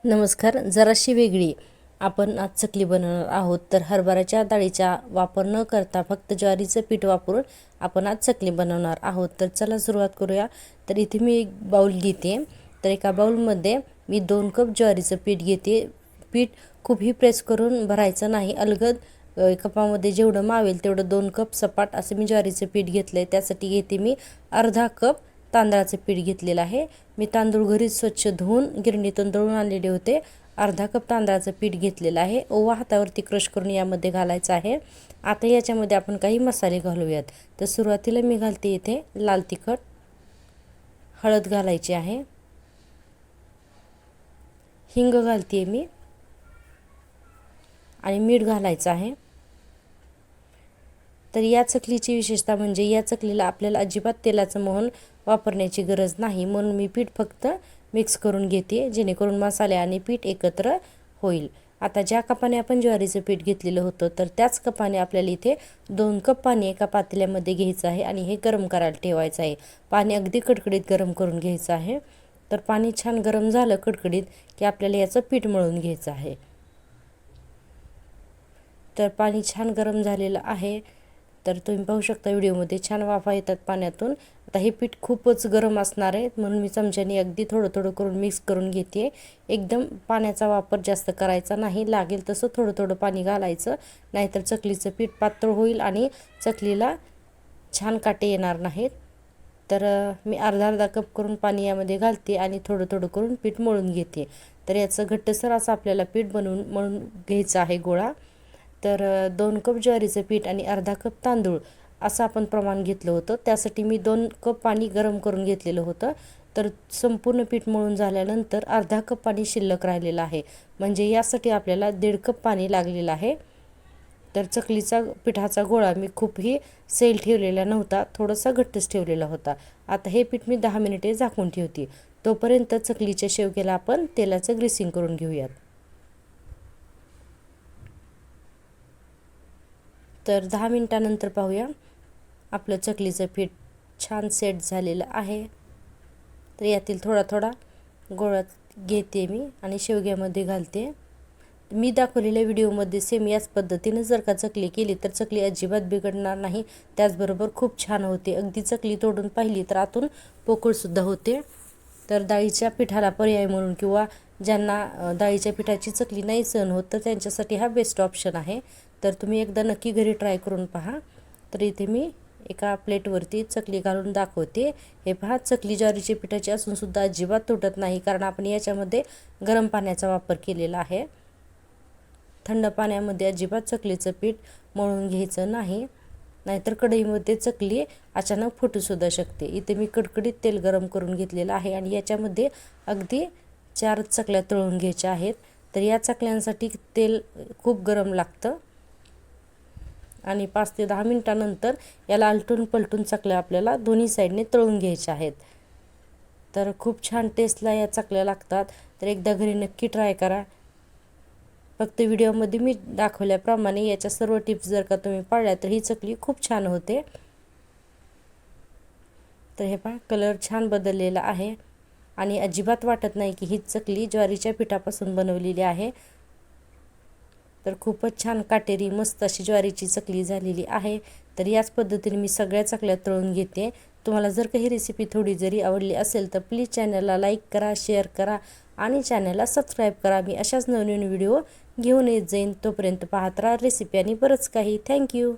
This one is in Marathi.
नमस्कार. जराशी वेगळी आपण आज चकली बनवणार आहोत. तर हरभऱ्याच्या डाळीचा वापर न करता फक्त ज्वारीचं पीठ वापरून आपण आज चकली बनवणार आहोत. तर चला सुरुवात करूया. तर इथे मी एक बाउल घेते. तर एका बाउलमध्ये मी 2 कप ज्वारीचं पीठ घेते. पीठ खूपही प्रेस करून भरायचं नाही, अलगद कपामध्ये जेवढं मावेल तेवढं 2 कप सपाट असं मी ज्वारीचं पीठ घेतलं आहे. त्यासाठी घेते मी अर्धा कप तांदळाचं पीठ घेतलेलं आहे. मी तांदूळ घरीच स्वच्छ धुवून गिरणीतून दळून आणलेले होते. अर्धा कप तांदळाचं पीठ घेतलेलं आहे. ओवा हातावरती क्रश करून यामध्ये घालायचं आहे. आता याच्यामध्ये आपण काही मसाले घालूयात. तर सुरुवातीला मी घालते इथे लाल तिखट, हळद घालायची आहे, हिंग घालते मी आणि मीठ घालायचं आहे. तर या चकलीची विशेषता म्हणजे या चकलीला आपल्याला अजिबात तेलाचं मोहन वापरण्याची गरज नाही, म्हणून मी पीठ फक्त मिक्स करून घेते जेणेकरून मसाले आणि पीठ एकत्र होईल. आता ज्या कपाने आपण ज्वारीचं पीठ घेतलेलं होतं तर त्याच कपाने आपल्याला इथे 2 कप पाणी एका पातेल्यामध्ये घ्यायचं आहे आणि हे गरम करायला ठेवायचं आहे. पाणी अगदी कडकडीत गरम करून घ्यायचं आहे. तर पाणी छान गरम झालं कडकडीत की आपल्याला याचं पीठ मळून घ्यायचं आहे. तर पाणी छान गरम झालेलं आहे. तर तुम्ही पाहू शकता व्हिडिओमध्ये छान वाफा येतात पाण्यातून. आता हे पीठ खूपच गरम असणार आहे, म्हणून मी चमच्याने अगदी थोडं थोडं करून मिक्स करून घेते. एकदम पाण्याचा वापर जास्त करायचा नाही, लागेल तसं थोडं थोडं पाणी घालायचं, नाहीतर चकलीचं पीठ पातळ होईल आणि चकलीला छान काटे येणार नाहीत. तर मी अर्धा अर्धा कप करून पाणी यामध्ये घालते आणि थोडं थोडं करून पीठ मळून घेते. तर याचं घट्टसर असं आपल्याला पीठ मळून घ्यायचं आहे गोळा. तर 2 कप ज्वारीचं पीठ आणि अर्धा कप तांदूळ असं आपण प्रमाण घेतलं होतं. त्यासाठी मी 2 कप पाणी गरम करून घेतलेलं होतं. तर संपूर्ण पीठ मळून झाल्यानंतर अर्धा कप पाणी शिल्लक राहिलेलं आहे, म्हणजे यासाठी आपल्याला 1.5 कप पाणी लागलेलं आहे. तर चकलीचा पिठाचा गोळा मी खूपही सैल ठेवलेला नव्हता, थोडासा घट्टच ठेवलेला होता. आता हे पीठ मी 10 मिनिटे झाकून ठेवते. तोपर्यंत चकलीच्या शेवग्याला आपण तेलाचं ग्रीसिंग करून घेऊयात. तर 10 मिनिटानंतर पाहूया, आपलं चकलीचं पीठ छान सेट झालेलं आहे. तर यातील थोडा थोडा गोळा घेते मी आणि शेवग्यामध्ये घालते. मी दाखवलेल्या व्हिडिओमध्ये सेम याच पद्धतीने जर का चकली केली तर चकली अजिबात बिघडणार नाही, त्याचबरोबर खूप छान होते. अगदी चकली तोडून पाहिली तर आतून पोकळसुद्धा होते. तर डाळीच्या पिठाला पर्याय म्हणून किंवा ज्यांना डाळीच्या पिठाची चकली नाही सहन होत तर त्यांच्यासाठी हा बेस्ट ऑप्शन आहे. तर तुम्ही एकदा नक्की घरी ट्राय करून पहा. तर इथे मी एका प्लेटवरती चकली घालून दाखवते. हे पहा, चकली ज्वारीच्या पिठाची असूनसुद्धा अजिबात तुटत नाही, कारण आपण याच्यामध्ये गरम पाण्याचा वापर केलेला आहे. थंड पाण्यामध्ये अजिबात चकलीचं पीठ मळून घ्यायचं नाही, नाहीतर कढईमध्ये चकली अचानक फुटूसुद्धा शकते. इथे मी कडकडीत तेल गरम करून घेतलेलं आहे आणि याच्यामध्ये अगदी 4 चकल्या तळून घ्यायच्या आहेत. तर या चकल्यांसाठी तेल खूप गरम लागतं आणि 5 ते 10 मिनिटानंतर याला आलटून पलटून चकल्या आपल्याला दोन्ही साईडने तळून घ्यायच्या आहेत. तर खूप छान टेस्टला या चकल्या लागतात. तर एकदा घरी नक्की ट्राय करा. फक्त व्हिडिओमध्ये मी दाखवल्याप्रमाणे याच्या सर्व टिप्स जर का तुम्ही पाळल्या तर ही चकली खूप छान होते. तर हे पहा, कलर छान बदललेला आहे आणि अजिबात वाटत नाही की ही चकली ज्वारीच्या पिठापासून बनवलेली आहे. तर खूपच छान काटेरी मस्त अशी ज्वारीची चकली झालेली आहे. तर याच पद्धतीने मी सगळ्या चकल्या तळून घेते. तुम्हाला जर काही रेसिपी थोडी जरी आवडली असेल तर प्लीज चॅनलला लाईक करा, शेअर करा आणि चॅनलला सबस्क्राईब करा. मी अशाच नवीन व्हिडिओ घेऊन येत जाईन. तोपर्यंत पाहत राहा रेसिपी आणि बरंच काही. थँक्यू.